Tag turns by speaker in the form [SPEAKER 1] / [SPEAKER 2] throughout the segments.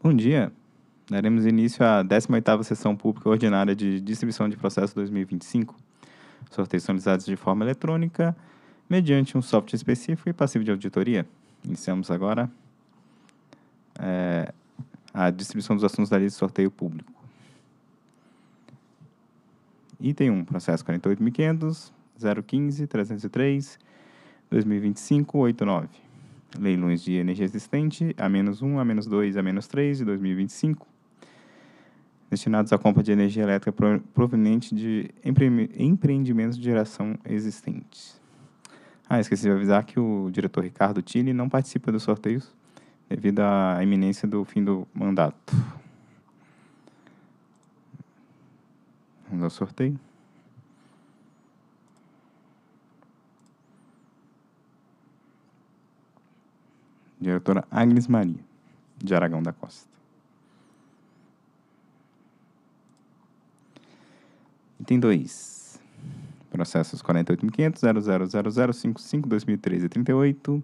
[SPEAKER 1] Bom dia. Daremos início à 18ª Sessão Pública Ordinária de Distribuição de Processo 2025. Sorteios são realizados de forma eletrônica, mediante um software específico e passivo de auditoria. Iniciamos agora a distribuição dos assuntos da lista de sorteio público. Item 1, processo 48.500, 015, 303, 2025, 89. Leilões de energia existente, A-1, A-2, A-3 de 2025, destinados à compra de energia elétrica proveniente de empreendimentos de geração existentes. Esqueci de avisar que o diretor Ricardo Tille não participa dos sorteios devido à iminência do fim do mandato. Vamos ao sorteio. Diretora Agnes Maria, de Aragão da Costa. Item 2. Processos 48.500, 000055, 2013, 38,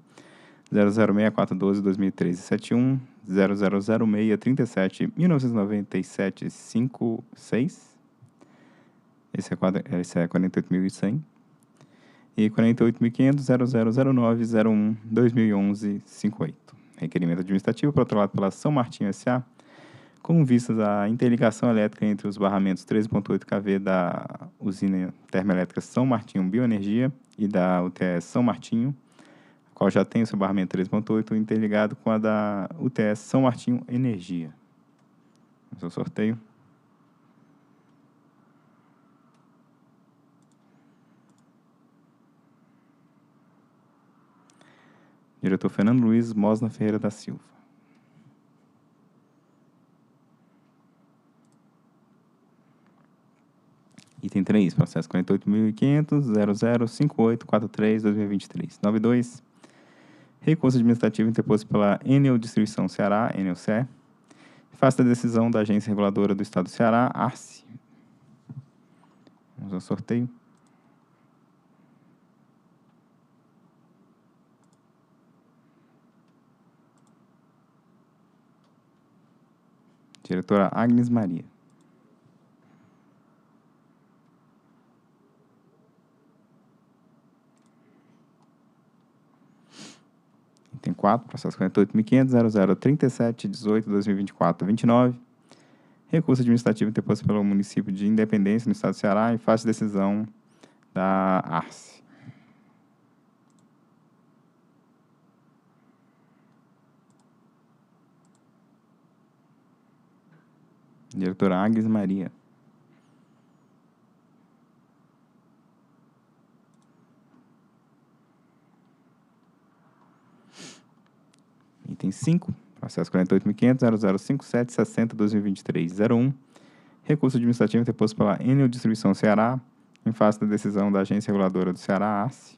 [SPEAKER 1] 006412, 2013, 71, 0006, 37, 1997, 56. Esse é 48.100. E 48.500, 0009, 01, 2011, 58. Requerimento administrativo protocolado pela São Martinho S.A., com vistas à interligação elétrica entre os barramentos 13.8 kV da usina termoelétrica São Martinho Bioenergia e da UTS São Martinho, a qual já tem o seu barramento 13.8 interligado com a da UTS São Martinho Energia. Vamos ao sorteio. Diretor Fernando Luiz Mosna Ferreira da Silva. Item 3, processo 48.500, 005843, 2023, 92. Recurso administrativo interposto pela Enel Distribuição Ceará, Enelce, face da decisão da Agência Reguladora do Estado do Ceará, ARCE. Vamos ao sorteio. Diretora Agnes Maria. Item 4, processo 48.500, 003718, 2024, 29. Recurso administrativo interposto pelo município de Independência, no estado do Ceará, em face de decisão da ARCE. Diretora Agnes Maria. Item 5, processo 48.500, 005760, 2023, 01. Recurso administrativo interposto pela Enel Distribuição Ceará, em face da decisão da Agência Reguladora do Ceará, ARCE.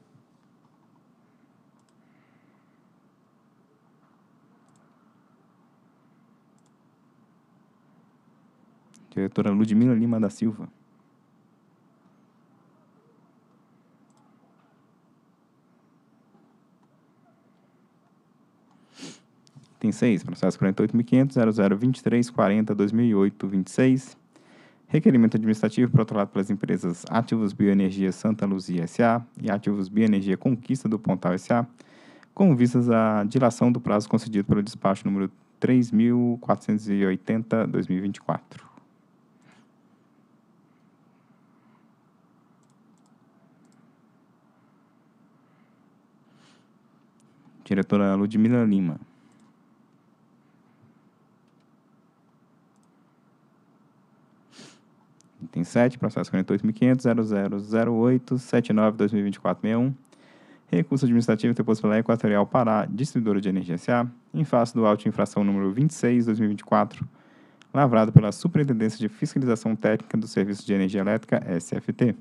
[SPEAKER 1] Diretora Ludmila Lima da Silva. Item 6, processo 48.500, 002340, 2008, 26. Requerimento administrativo protocolado pelas empresas Ativos Bioenergia Santa Luzia S.A. e Ativos Bioenergia Conquista do Pontal S.A., com vistas à dilação do prazo concedido pelo despacho número 3.480, 2024. Diretora Ludmila Lima. Item 7, processo 48.500, 0008, 79, 2024, 61. Recurso administrativo interposto pela Equatorial Pará, Distribuidora de Energia S.A., em face do auto de infração número 26, 2024, lavrado pela Superintendência de Fiscalização Técnica do Serviço de Energia Elétrica, SFT.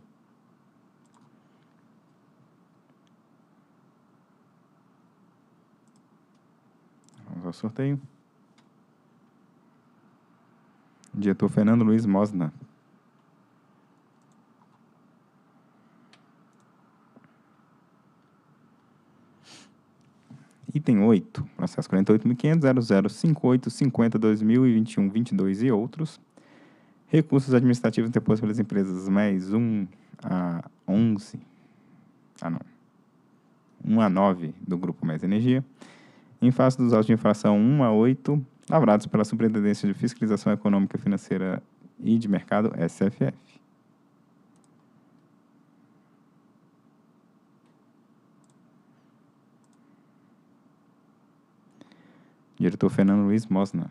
[SPEAKER 1] Vamos ao sorteio. Diretor Fernando Luiz Mosna. Item 8, processo 48.500.0058.50.2021, 22 e outros. Recursos administrativos interpostos pelas empresas mais 1 a 11, 1 a 9 do Grupo Mais Energia, em face dos autos de infração 1 a 8, lavrados pela Superintendência de Fiscalização Econômica, Financeira e de Mercado, SFF. Diretor Fernando Luiz Mosna.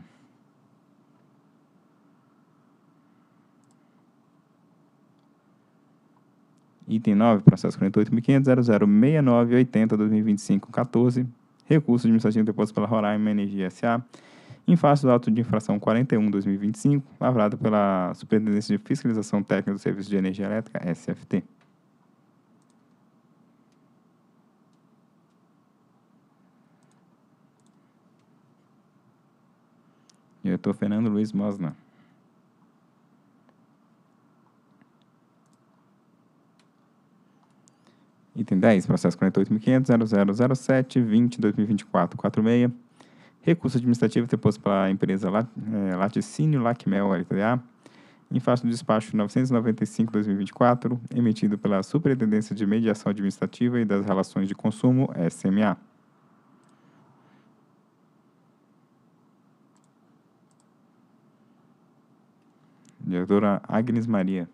[SPEAKER 1] Item 9, processo 48.500.0069.80.2025.14, recurso administrativo interposto pela Roraima Energia S.A., em face do auto de infração 41/2025, lavrado pela Superintendência de Fiscalização Técnica do Serviço de Energia Elétrica, SFT. Diretor Fernando Luiz Mosna. Item 10, processo 48.500.0007.20.2024.46, recurso administrativo interposto pela empresa Laticínio Lacmel LTDA, em face do despacho 995/2024, emitido pela Superintendência de Mediação Administrativa e das Relações de Consumo, SMA. Diretora Agnes Maria.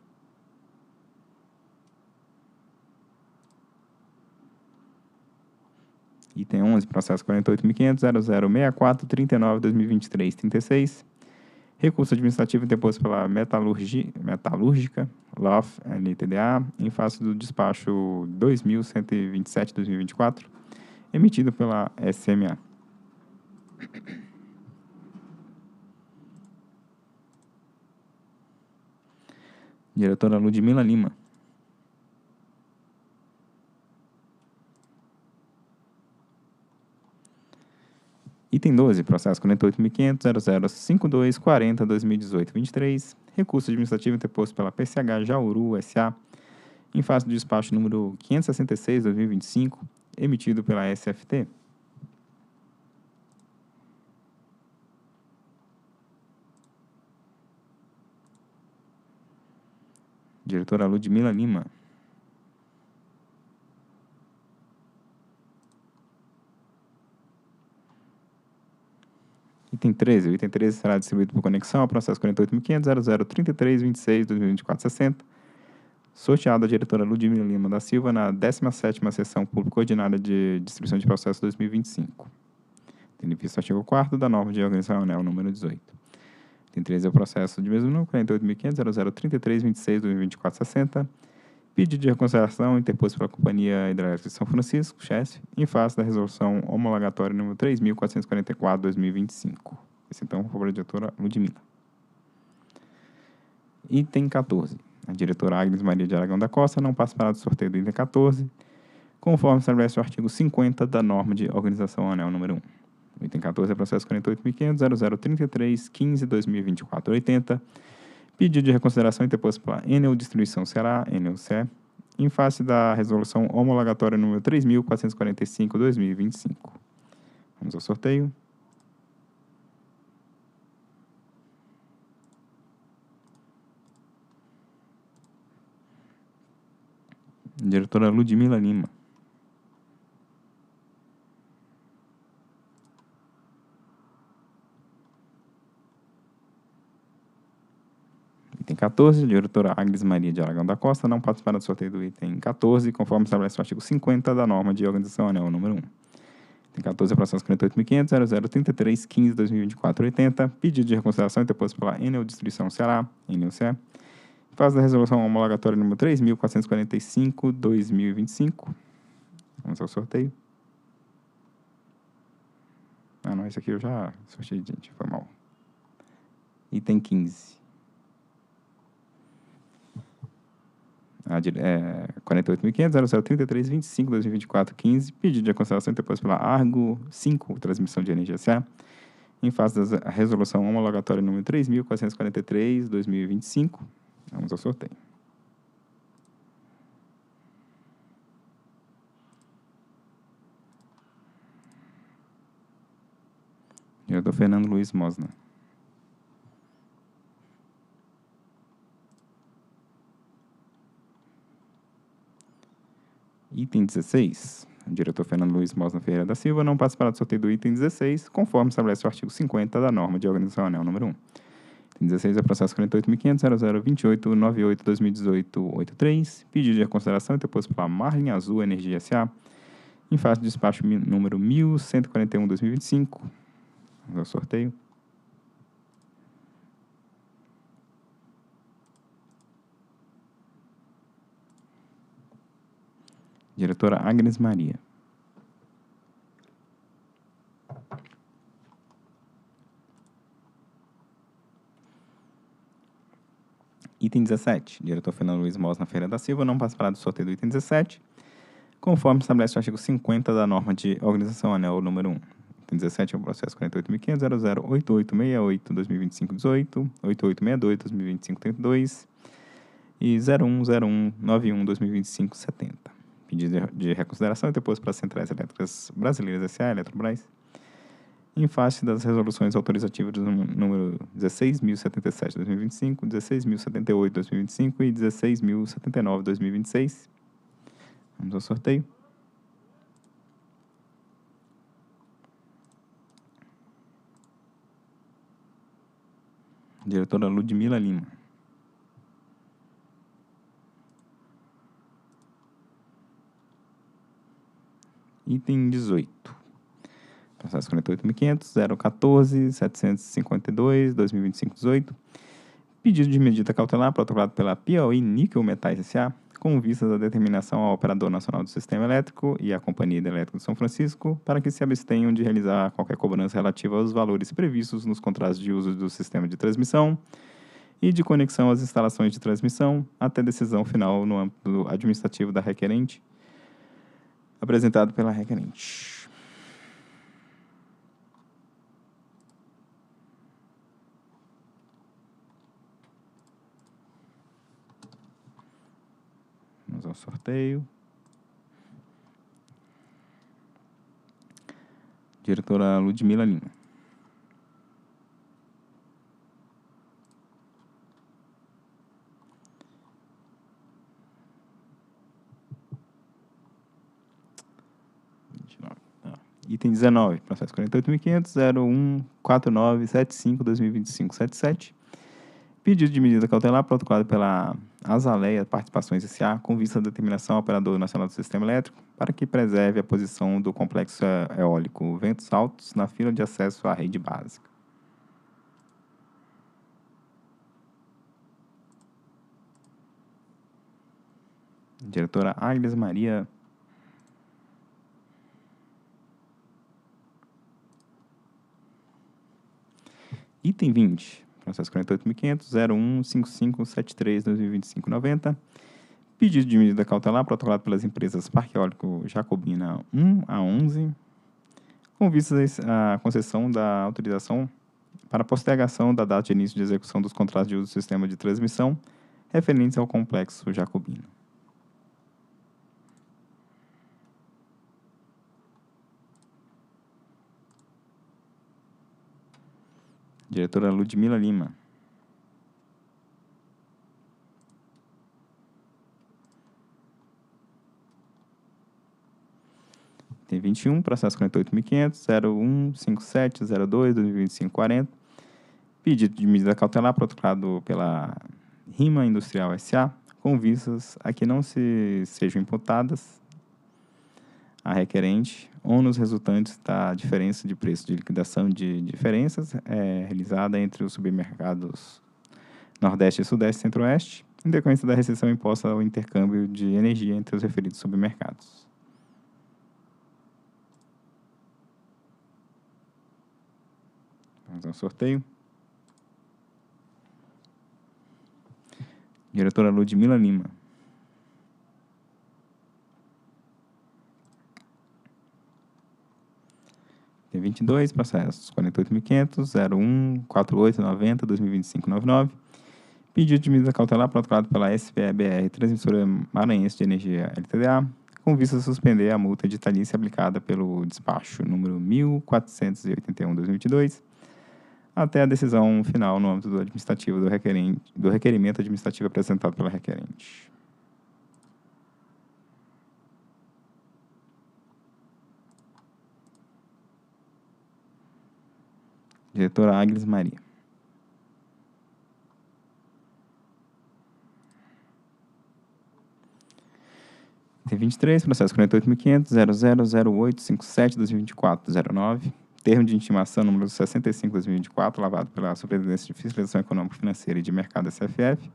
[SPEAKER 1] Item 11, processo 48.500.0064.39.2023.36, recurso administrativo interposto pela Metalúrgica LOF LTDA, em face do despacho 2.127/2024, emitido pela SMA. Diretora Ludmila Lima. Item 12, processo 48.500.0052.40.2018.23, recurso administrativo interposto pela PCH Jauru S.A., em face do despacho número 566/2025, emitido pela SFT. Diretora Ludmila Lima. Item 13. O item 13 será distribuído por conexão ao processo 48.500.0033.26.2024.60, sorteado a diretora Ludmila Lima da Silva na 17ª Sessão Pública Ordinária de Distribuição de Processo 2025. Tendo visto o artigo 4º da norma de organização ANEEL número 18. Item 13 é o processo de mesmo número 48.500.0033.26.2024.60, pedido de reconsideração interposto pela Companhia Hidrelétrica de São Francisco, CHESF, em face da resolução homologatória número 3.444/2025. Esse, então, foi a diretora Ludmila. Item 14. A diretora Agnes Maria de Aragão da Costa não participará do sorteio do item 14, conforme estabelece o artigo 50 da norma de organização ANEEL número 1. O item 14 é processo 48.500.0033.15.2024.80, pedido de reconsideração interposto pela Enel Distribuição Ceará, Enel-CE, em face da resolução homologatória número 3.445/2025. Vamos ao sorteio. Diretora Ludmila Lima. Item 14, diretora Agnes Maria de Aragão da Costa não participará do sorteio do item 14, conforme estabelece o artigo 50 da norma de organização ANEEL número 1. Item 14 é processo 48.500.0033.15.2024.80, pedido de reconsideração interposto pela Enel Distribuição Ceará, Enel-CE, em fase da resolução homologatória número 3.445/2025. Vamos ao sorteio. Ah, não, esse aqui eu já sorteei, gente, foi mal. Item 15. 48.500.0033.25.2024.15, pedido de reconsideração interposto pela Argo 5, Transmissão de Energia S.A., em face da resolução homologatória número 3.443/2025. Vamos ao sorteio. Diretor Fernando Luiz Mosna. Item 16. O diretor Fernando Luiz Mosna Ferreira da Silva não participará do sorteio do item 16, conforme estabelece o artigo 50 da norma de organização anel número 1. Item 16 é processo 48.500.0028.2018.83, pedido de reconsideração interposto pela Marlin Azul Energia S.A., em face do despacho número 1141/2025. Vamos ao sorteio. Diretora Agnes Maria. Item 17. Diretor Fernando Luiz Mosna Ferreira da Silva não participará do sorteio do item 17, conforme estabelece o artigo 50 da norma de organização anel número 1. Item 17 é o processo 48.500.008868.2025.18, 8862.2025.32 e 010191.2025.70. Pedido de reconsideração interposto para as Centrais Elétricas Brasileiras S.A., Eletrobras, em face das resoluções autorizativas do número 16.077/2025, 16.078/2025 e 16.079/2026. Vamos ao sorteio. Diretora Ludmila Lima. Item 18. Processo 48.500.014.752.2025.18. Pedido de medida cautelar protocolado pela Piauí Níquel Metais S.A., com vistas à determinação ao Operador Nacional do Sistema Elétrico e à Companhia Hidrelétrica de São Francisco para que se abstenham de realizar qualquer cobrança relativa aos valores previstos nos contratos de uso do sistema de transmissão e de conexão às instalações de transmissão até decisão final no âmbito administrativo da requerente, apresentado pela requerente. Vamos ao sorteio. Diretora Ludmila Lima. Item 19, processo 48.500.0149.75.2025.77. Pedido de medida cautelar protocolado pela Azaleia Participações S.A. com vista à determinação ao Operador Nacional do Sistema Elétrico para que preserve a posição do complexo eólico Ventos Altos na fila de acesso à rede básica. Diretora Agnes Maria. Item 20. Processo 48.500.015573.2025.90. Pedido de medida cautelar protocolado pelas empresas Parque Eólico Jacobina 1 a 11, com vistas à concessão da autorização para postergação da data de início de execução dos contratos de uso do sistema de transmissão referentes ao complexo Jacobina. Diretora Ludmila Lima. Item 21, processo 48.500.0157.02.2025.40. Pedido de medida cautelar protocolado pela Rima Industrial S.A., com vistas a que não sejam imputadas a requerente ônus resultantes da diferença de preço de liquidação de diferenças realizada entre os submercados Nordeste e Sudeste e Centro-Oeste, em decorrência da restrição imposta ao intercâmbio de energia entre os referidos submercados. Vamos ao sorteio. Diretora Ludmila Lima. Tem 22 processos, 48.500.014890.2025.99. Pedido de medida cautelar protocolado pela SPEBR Transmissora Maranhense de Energia LTDA, com vista a suspender a multa editalícia aplicada pelo despacho número 1481/2022, até a decisão final no âmbito do administrativo do requerimento administrativo apresentado pela requerente. Diretora Agnes Maria. Item 23, processo 48.500.000857/2024-09. Termo de intimação número 65/2024, lavado pela Superintendência de Fiscalização Econômico-Financeira e de Mercado SFF,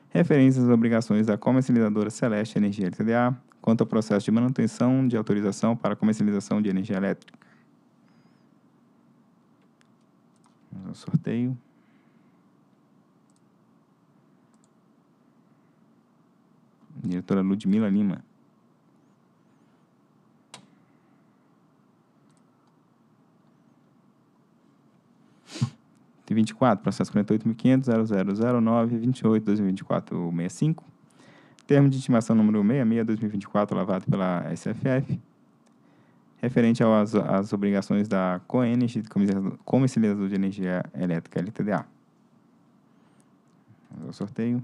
[SPEAKER 1] referentes às obrigações da comercializadora Celeste Energia Ltda, quanto ao processo de manutenção de autorização para comercialização de energia elétrica. Vamos ao sorteio. Diretora Ludmila Lima. Item 24, processo 48.500.000928/2024-65. Termo de intimação número 66/2024, lavado pela SFF, referente às obrigações da Coenergy, comercializador de energia elétrica LTDA. Vamos ao sorteio.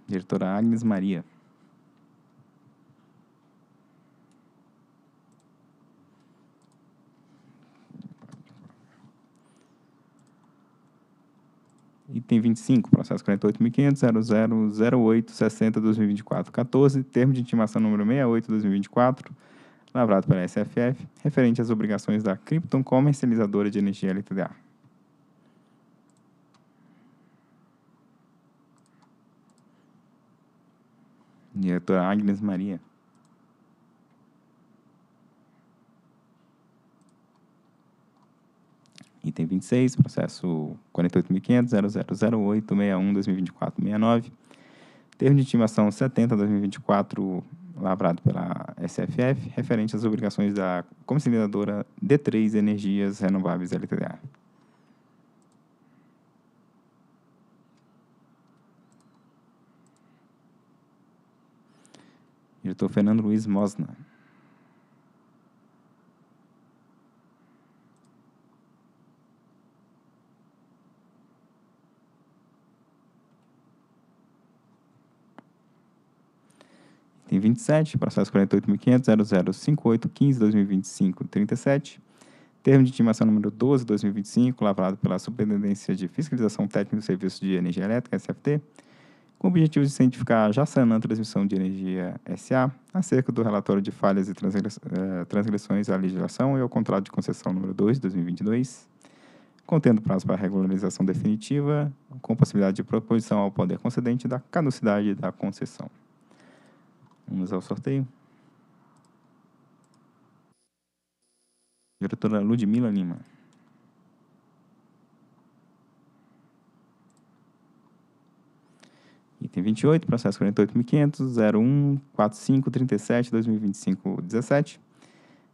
[SPEAKER 1] Diretora Agnes Maria. Item 25, processo 48.500.000860/2024-14, termo de intimação número 68/2024, lavrado pela SFF, referente às obrigações da Krypton Comercializadora de Energia LTDA. Diretora Agnes Maria. Item 26, processo 48.500.000861/2024-69, termo de intimação 70/2024, lavrado pela SFF, referente às obrigações da comercializadora D3 Energias Renováveis LTDA. Diretor Fernando Luiz Mosna. Item 27, processo 48.500.005815/2025-37, termo de intimação número 12/2025, lavrado pela Superintendência de Fiscalização Técnica do Serviço de Energia Elétrica, SFT, com o objetivo de cientificar a Jassanã Transmissão de Energia S.A. acerca do relatório de falhas e transgressões à legislação e ao contrato de concessão número 2/2022, contendo prazo para regularização definitiva, com possibilidade de proposição ao poder concedente da caducidade da concessão. Vamos ao sorteio. Diretora Ludmila Lima. Item 28, processo 48.500.014537/2025-17.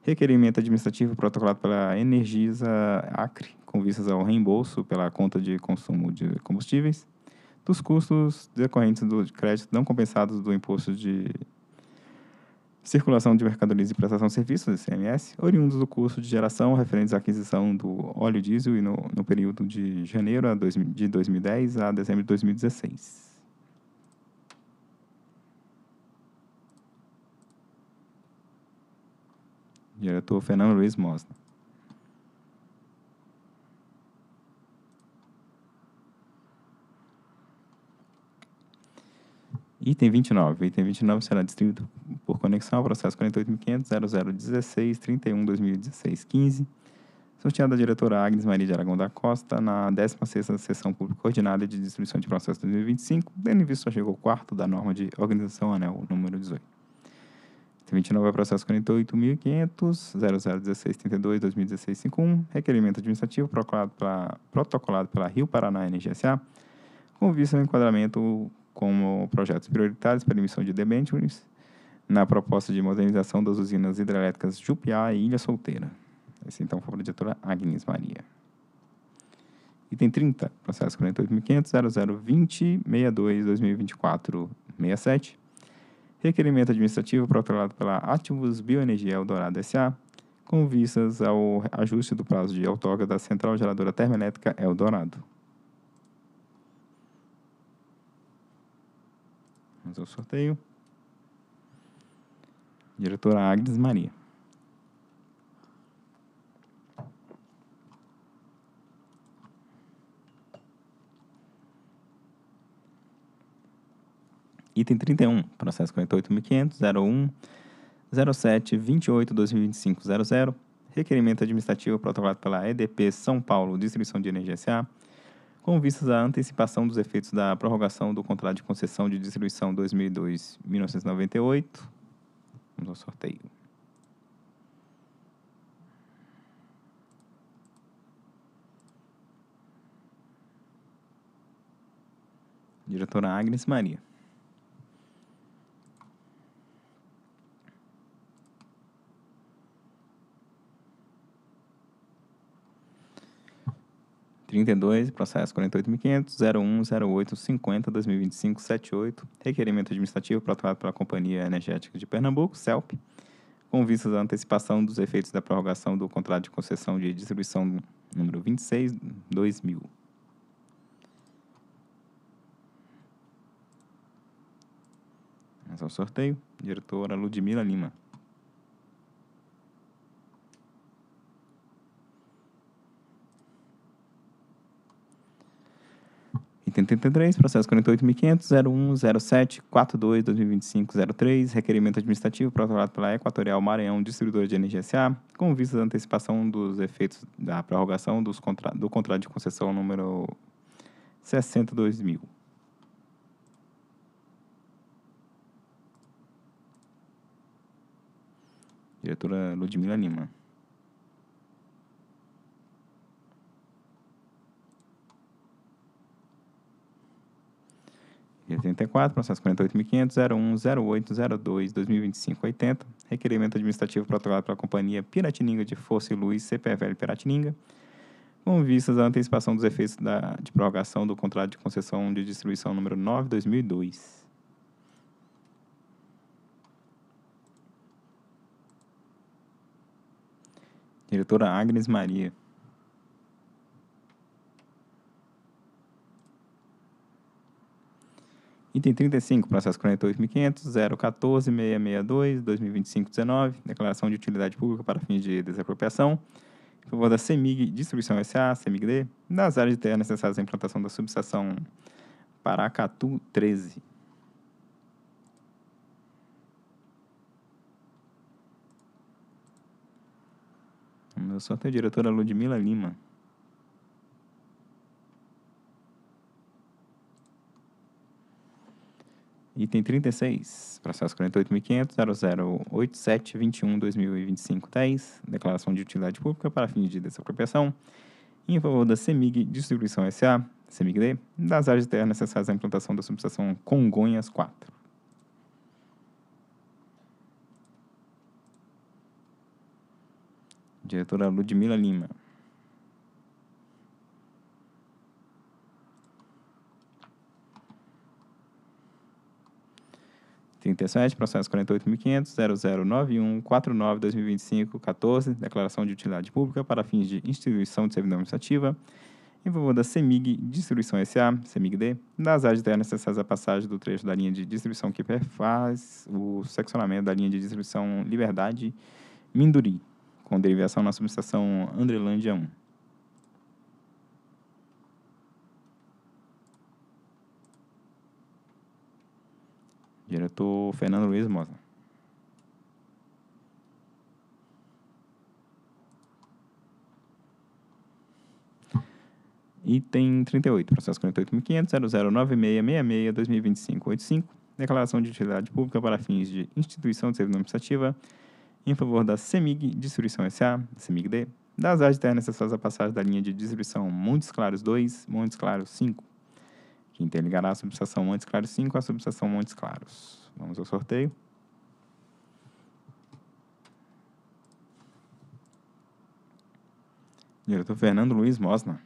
[SPEAKER 1] Requerimento administrativo protocolado pela Energisa Acre, com vistas ao reembolso pela conta de consumo de combustíveis dos custos decorrentes do crédito não compensados do Imposto de Circulação de Mercadorias e Prestação de Serviços, ICMS, oriundos do custo de geração referentes à aquisição do óleo diesel e no período de janeiro de 2010 a dezembro de 2016. Diretor Fernando Luiz Mosna. Item 29. Item 29 será distribuído por conexão ao processo 48.500.001631/2016-15, sorteado da diretora Agnes Maria de Aragão da Costa, na 16ª Sessão Pública Ordinária de Distribuição de Processo 2025, tendo em vista o artigo 4º da norma de organização anel número 18. Item 29 é o processo 48.500.001632/2016-51, requerimento administrativo protocolado pela Rio Paraná Energia S.A., com vista ao enquadramento como projetos prioritários para emissão de debêntures na proposta de modernização das usinas hidrelétricas Jupiá e Ilha Solteira. Esse, então, foi a diretora Agnes Maria. Item 30, processo 48.500.0020.62.2024.67. Requerimento administrativo protocolado pela Ativos Bioenergia Eldorado S.A., com vistas ao ajuste do prazo de outorga da Central Geradora Termoelétrica Eldorado. Vamos ao sorteio. Diretora Agnes Maria. Item 31, processo 48.500.01.07.28.2025.00. Requerimento administrativo protocolado pela EDP São Paulo Distribuição de Energia S.A., com vistas à antecipação dos efeitos da prorrogação do contrato de concessão de distribuição 2002-1998. Vamos ao sorteio. Diretora Agnes Maria. Processo 48.500.01.08.50.2025.78. Requerimento administrativo protocolado pela Companhia Energética de Pernambuco, CELP, com vistas à antecipação dos efeitos da prorrogação do contrato de concessão de distribuição número 26/2000. Vamos ao sorteio. Diretora Ludmila Lima. Item 33, processo 48.500.01.07.42.2025.03, requerimento administrativo protocolado pela Equatorial Maranhão Distribuidora de Energia S.A., com vistas à antecipação dos efeitos da prorrogação do contrato de concessão número 60/2000. Diretora Ludmila Lima. Item 34, processo 48.500.01.08.02.2025.80, requerimento administrativo protocolado pela Companhia Piratininga de Força e Luz, CPFL Piratininga, com vistas à antecipação dos efeitos de prorrogação do contrato de concessão de distribuição número 9/2002. Diretora Agnes Maria. Item 35, processo 48.500.014.662.2025.19, declaração de utilidade pública para fins de desapropriação, em favor da CEMIG Distribuição S.A., CEMIG-D, das áreas de terra necessárias à implantação da subestação Paracatu 13. Vamos ao sorteio. Diretora Ludmila Lima. Item 36, processo 48.500.0087.21.2025.10, declaração de utilidade pública para fins de desapropriação, em favor da CEMIG Distribuição S.A., CEMIG-D, das áreas de terra necessárias à implantação da subestação Congonhas 4. Diretora Ludmila Lima. Item 37, processo 48.500.0091.49.2025.14, declaração de utilidade pública para fins de instituição de servidão administrativa, em favor da CEMIG Distribuição S.A., CEMIG-D, das áreas de terra necessárias à passagem do trecho da linha de distribuição que perfaz o seccionamento da linha de distribuição Liberdade Minduri, com derivação na subestação Andrelândia 1. Diretor Fernando Luiz Mosna. Item 38, processo 48.500.009666.2025.85, declaração de utilidade pública para fins de instituição de servidão administrativa, em favor da CEMIG Distribuição S.A., CEMIG-D, das áreas de terra necessárias à passagem da linha de distribuição Montes Claros 2, Montes Claros 5, que interligará a subestação Montes Claros 5 à subestação Montes Claros. Vamos ao sorteio. Diretor Fernando Luiz Mosna.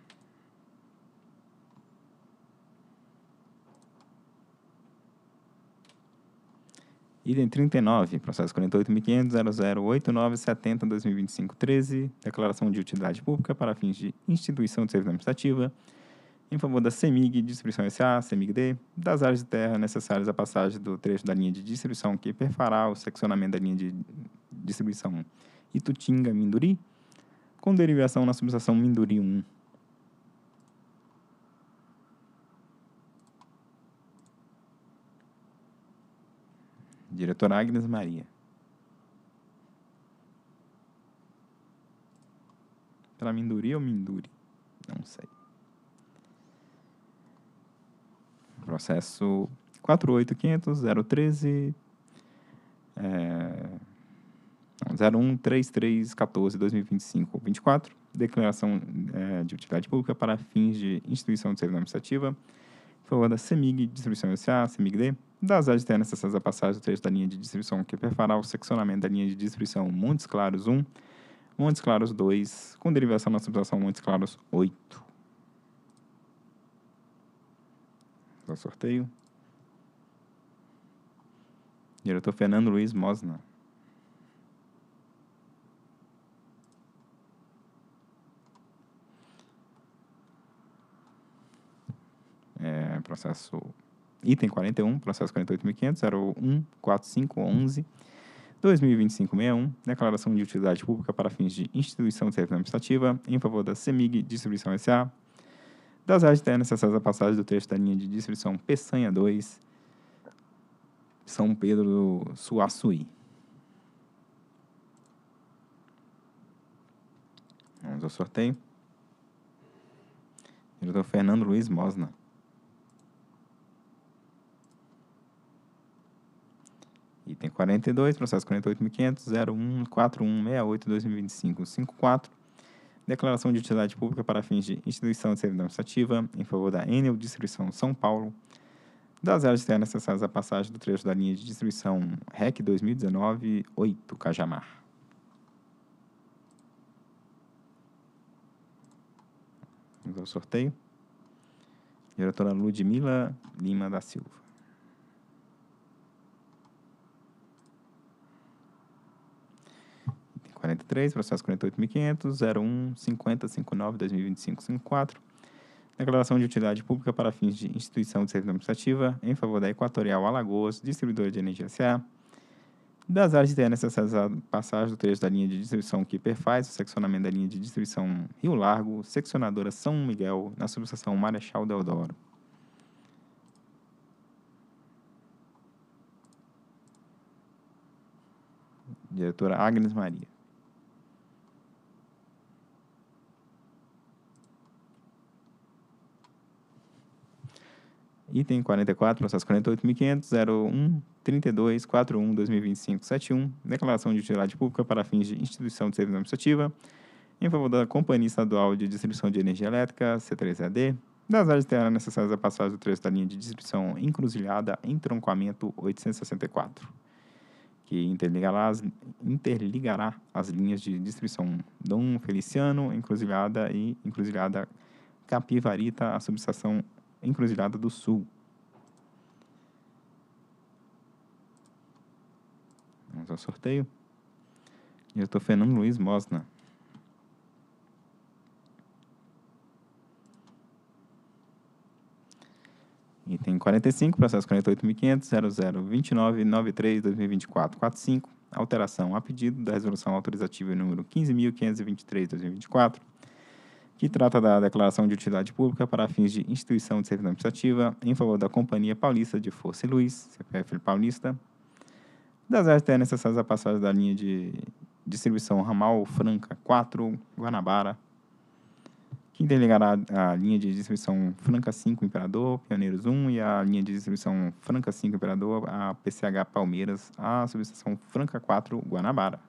[SPEAKER 1] Item 39, processo 48.500.008970.2025.13, declaração de utilidade pública para fins de instituição de serviço administrativa, em favor da CEMIG Distribuição S.A., CEMIG-D, das áreas de terra necessárias à passagem do trecho da linha de distribuição que perfará o seccionamento da linha de distribuição Itutinga-Minduri, com derivação na subestação Minduri 1. Diretora Agnes Maria. Pela Minduri ou Minduri? Não sei. Processo 48.500.013 013314/2025-24, declaração de utilidade pública para fins de instituição de serviço administrativa, em favor da CEMIG Distribuição S.A., CEMIG-D, das áreas terras necessárias à passagem do trecho da linha de distribuição que perfará o seccionamento da linha de distribuição Montes Claros 1, Montes Claros 2, com derivação na subestação Montes Claros 8. O sorteio. Diretor Fernando Luiz Mosna. Processo item 41, processo 48.500.014511/2025-61, declaração de utilidade pública para fins de instituição de serviço administrativa em favor da CEMIG Distribuição S.A., das áreas de terra necessárias à passagem do trecho da linha de distribuição Peçanha 2, São Pedro do Suaçuí. Vamos ao sorteio. Diretor Fernando Luiz Mosna. Item 42, processo 48.500.014168/2025-54, declaração de utilidade pública para fins de instituição de serviço administrativa em favor da Enel Distribuição São Paulo, das áreas de terra necessárias à passagem do trecho da linha de distribuição REC 2019-8, Cajamar. Vamos ao sorteio. Diretora Ludmila Lima da Silva. Item 43, processo 48.500.015059/2025-54, declaração de utilidade pública para fins de instituição de serviço administrativa em favor da Equatorial Alagoas, distribuidora de energia S.A., das áreas de terra necessárias à passagem do trecho da linha de distribuição que perfaz o seccionamento da linha de distribuição Rio Largo, seccionadora São Miguel, na subestação Marechal Deodoro. Diretora Agnes Maria. Item 44, processo 48.500.013241/2025-71, declaração de utilidade pública para fins de instituição de serviço administrativa em favor da Companhia Estadual de Distribuição de Energia Elétrica, C3ED, das áreas de terra necessárias à passagem do trecho da linha de distribuição Encruzilhada Entroncamento 864, que interligará as linhas de distribuição Dom Feliciano, Encruzilhada e Encruzilhada Capivarita, a subestação Encruzilhada do Sul. Vamos ao sorteio. Diretor Fernando Luiz Mosna. Item 45, processo 48.500.0029.93/2024-45, alteração a pedido da resolução autorizativa número 15.523/2024, que trata da declaração de utilidade pública para fins de instituição de serviço administrativa em favor da Companhia Paulista de Força e Luz, CPF Paulista, das áreas terras necessárias à passagem da linha de distribuição Ramal Franca 4, Guanabara, que interligará a linha de distribuição Franca 5 Imperador, Pioneiros 1, e a linha de distribuição Franca 5 Imperador, a PCH Palmeiras, a subestação Franca 4, Guanabara.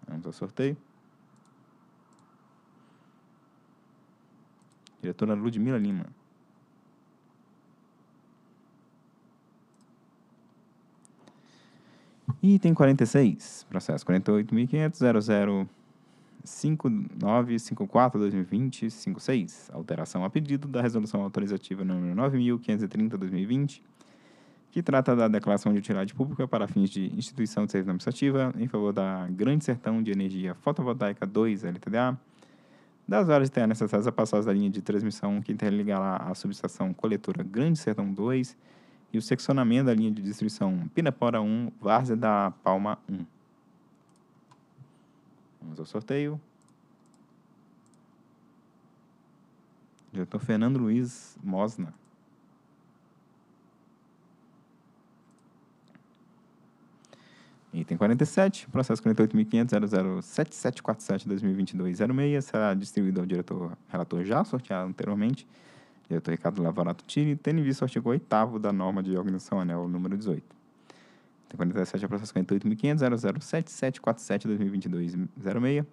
[SPEAKER 1] Vamos ao sorteio. Diretora Ludmila Lima. Item 46, processo 48.500.005954/2020-56, alteração a pedido da resolução autorizativa número 9.530/2020, que trata da declaração de utilidade pública para fins de instituição de serviço administrativa em favor da Grande Sertão de Energia Fotovoltaica 2 LTDA, das áreas terras necessárias a passar da linha de transmissão que interligará a subestação coletora Grande Sertão 2 e o seccionamento da linha de distribuição Pinapora 1, Várzea da Palma 1. Vamos ao sorteio. Diretor Fernando Luiz Mosna. Item 47, processo 48.500.007747/2022-06, será distribuído ao diretor relator já sorteado anteriormente, diretor Ricardo Lavorato Tiri, tendo em vista o artigo 8º da norma de organização anel número 18. Item 47 é processo 48.500.007747/2022-06,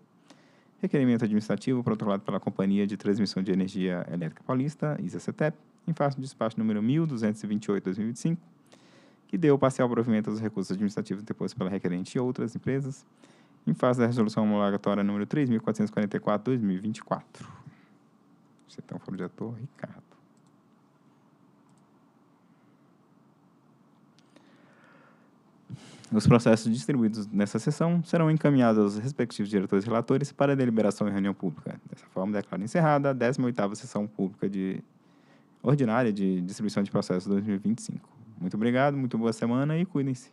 [SPEAKER 1] requerimento administrativo protocolado pela Companhia de Transmissão de Energia Elétrica Paulista, ISA-CETEP, em face do despacho número 1228/2025, que deu parcial provimento aos recursos administrativos interpostos pela requerente e outras empresas, em face da resolução homologatória número 3.444/2024. Você então foi o diretor Ricardo. Os processos distribuídos nessa sessão serão encaminhados aos respectivos diretores e relatores para deliberação em reunião pública. Dessa forma, declaro encerrada a 18ª sessão pública ordinária de distribuição de processos 2025. Muito obrigado, muito boa semana e cuidem-se.